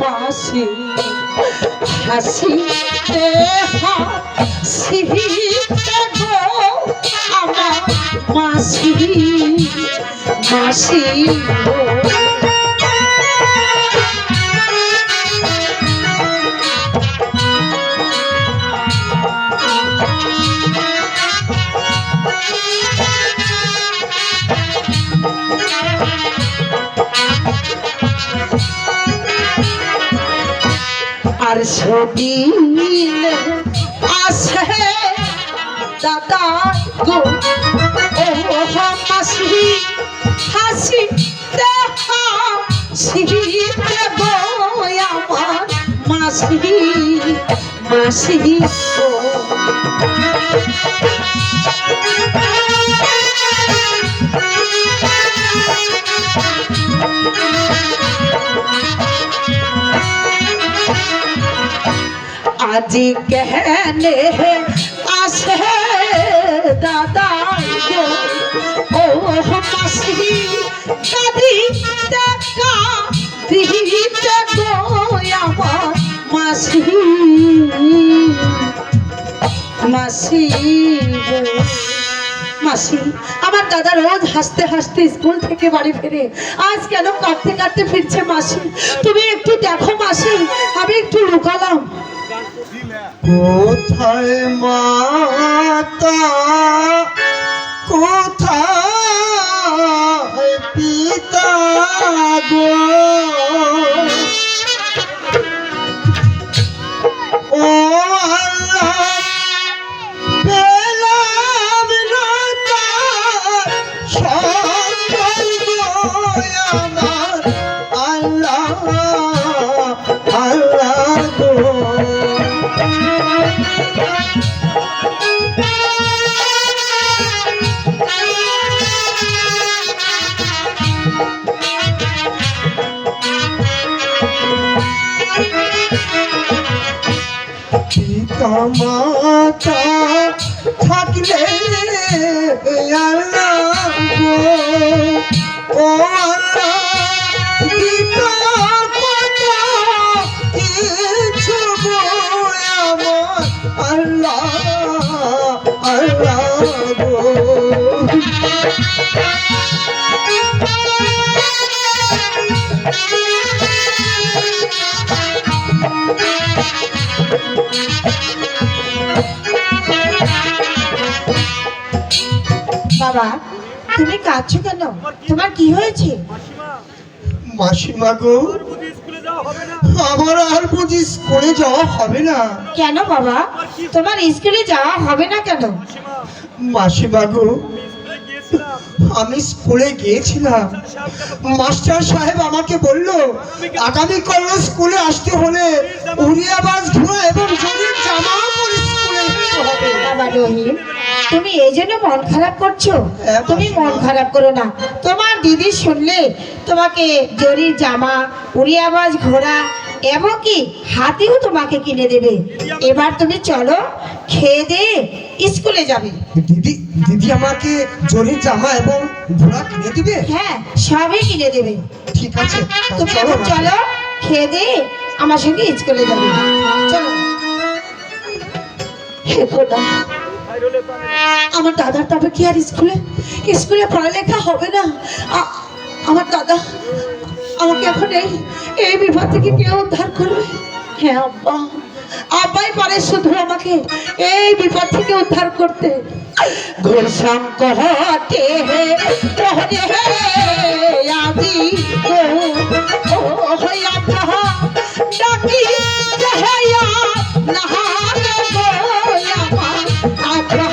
মাসি হাসিতে হাসিতে গো আমার মাসি মাসি গো। আর সবিল আসে দাদা গো ও মাসি হাসিতে হাসিতে গো আমার মাসি মাসি গো। আজি कहने আসে দাদা গো ও মাসি কাঁদিতে কাঁদিতে গো আমার মাসি মাসি গো। মাসি আমার দাদা রোজ হাসতে হাসতে স্কুল থেকে বাড়ি ফিরে আজ কেন কাঁদতে কাঁদতে ফিরছে মাসি? তুমি একটু দেখো মাসি, আমি একটু লুকালাম। কোথায় মাতা কোথায় পিতা গো ও আল্লাহ পেলাম না তার সন্তান গো আমার আল্লাহ আল্লাহ গো। পিতা মাতা থাকলে আল্লাহ গো ও আল্লাহ পিতা মাতা কিছু গো আমার আল্লাহ আল্লাহ গো। বাবা তুমি কাঁদছো কেন? তোমার কি হয়েছে? মাসিমা গো আমার আর বুঝি স্কুলে যাওয়া হবে না। কেন বাবা তোমার স্কুলে যাওয়া হবে না কেন? মাসিমা গো আমি স্কুলে গিয়েছিলাম, মাস্টার সাহেব আমাকে বলল আগামীকাল স্কুলে আসতে হলে উড়িয়া বাস ঘোড়া এবং জরির জামা পরে স্কুলে যেতে হবে। বাবা রহিম তুমি এই জন্য মন খারাপ করছো? তুমি মন খারাপ করো না, তোমার দিদি শুনলে তোমাকে জরির জামা উড়িয়াবাজ ঘোড়া এমনকি হাতিও তোমাকে কিনে দেবে। এবার তুমি চলো, খেয়ে দিয়ে স্কুলে যাবে। দিদি দিদি আমাকে জরির জামা এবং ঘোড়া কিনে দিবে? হ্যাঁ সবই কিনে দেবে। ঠিক আছে তুমি এখন চলো, খেয়ে দিয়ে আমার সঙ্গে স্কুলে যাবে। চলো। হে খোদা, আমার দাদার তবে কি আর স্কুলে পড়ালেখা হবে না? আমার দাদা আমাকে এখন এই বিপদ থেকে কে উদ্ধার করবে? হ্যাঁ আব্বা, আব্বাই পারে শুধু আমাকে এই বিপদ থেকে উদ্ধার করতে। ঘোষাম কহতে হে তোহরে হে আদি ও হইয়া কহা ডাকি জহয়া নহারে গোয়া আব্বা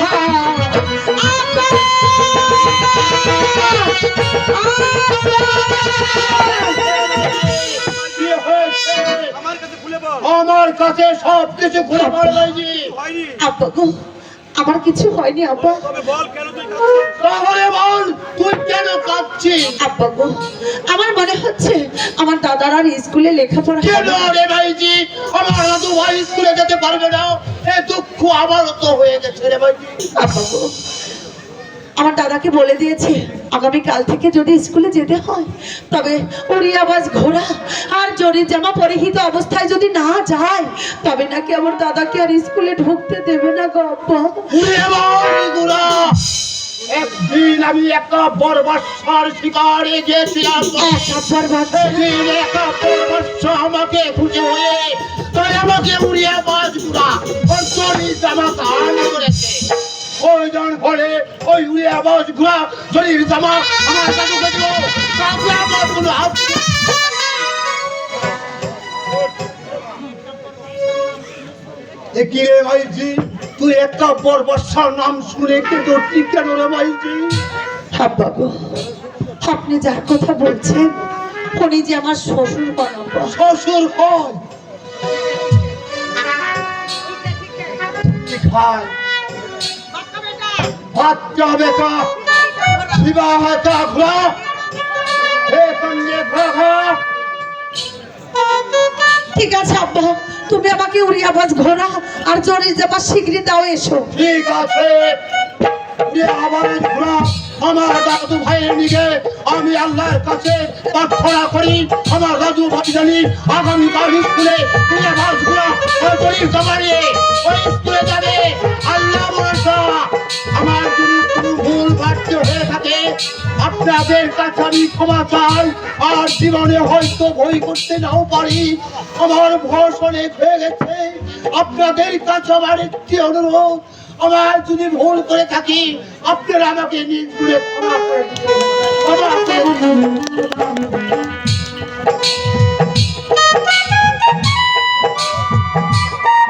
আমার কাছে সব কিছু খুলে বল ভাইজি। আব্বা গো আমার কিছু হয়নি আব্বা। তাহলে বল তুই কেন কাঁদছিস? আব্বা গো আমার মনে হচ্ছে আমার দাদার আর স্কুলে লেখাপড়া কেন রে ভাইজি? আমার দাদু ভাই স্কুলে যেতে পারবে না, এই দুঃখ আমারও তো হয়ে গেছে রে ভাইজি। আব্বা গো আমার দাদাকে বলে দিয়েছে আগামীকাল থেকে যদি স্কুলে যেতে হয় তবে উড়িয়াবাজ ঘোড়া আর জরির জামা পরিহিত অবস্থায় যদি না যায় তবে নাকি আমার দাদাকে আর স্কুলে ঢুকতে দেবে না গো আব্বা। একদিন আমি একটা বর্বৎসর শিকারে গিয়েছিলাম। সেদিন একটা বর্বৎস আমাকে খুঁজে হয়ে তাই আমাকে উড়িয়ে বাজ গুড়া ওর জরির জামা কান করেছে। ওই জন ফলে ওই উড়িয়ে বাজ গুড়া জরির জামা আমার দাদুকে দিল। তারপরে আমার কোনো কি রে ভাইজি, তুই একটা বর্বৎসর নাম শুনে কিন্তু ঠিক কেন রে ভাইজি? আব্বা গো, আপনি যার কথা বলছেন উনি যে আমার শ্বশুর হন আব্বা। শ্বশুর হয় খায় বাচ্চা বেটা বিবাহ ঘোরা ঠিক আছে আব্বা, তুমি আমাকে উড়িয়াবাজ ঘোড়া আর জরির জামা শিগগিরই দাও এসো। ঠিক আছে, আবার ঘোরা আমার দাদু ভাইয়ের নিকে আমি আল্লাহর কাছে প্রার্থনা করি আমার দাদু ভাই জানি আগামীকাল স্কুলে আবার ঘোরা জরির জামা নিয়ে ওই স্কুলে যাবে। আল্লাহ ভরসা, আমার যদি কোনো ভুল বাড়তে হয়ে থাকে আপনাদের কাছে আমি ক্ষমা চাই। আর জীবনে হয়তো ভয় করতে নাও পারি, আমার ভরসা অনেক হয়ে গেছে। আপনাদের কাছে আমার একটি অনুরোধ, আমার যদি ভুল করে থাকি আপনারা আমাকে নিজ করে ক্ষমা করে দিন।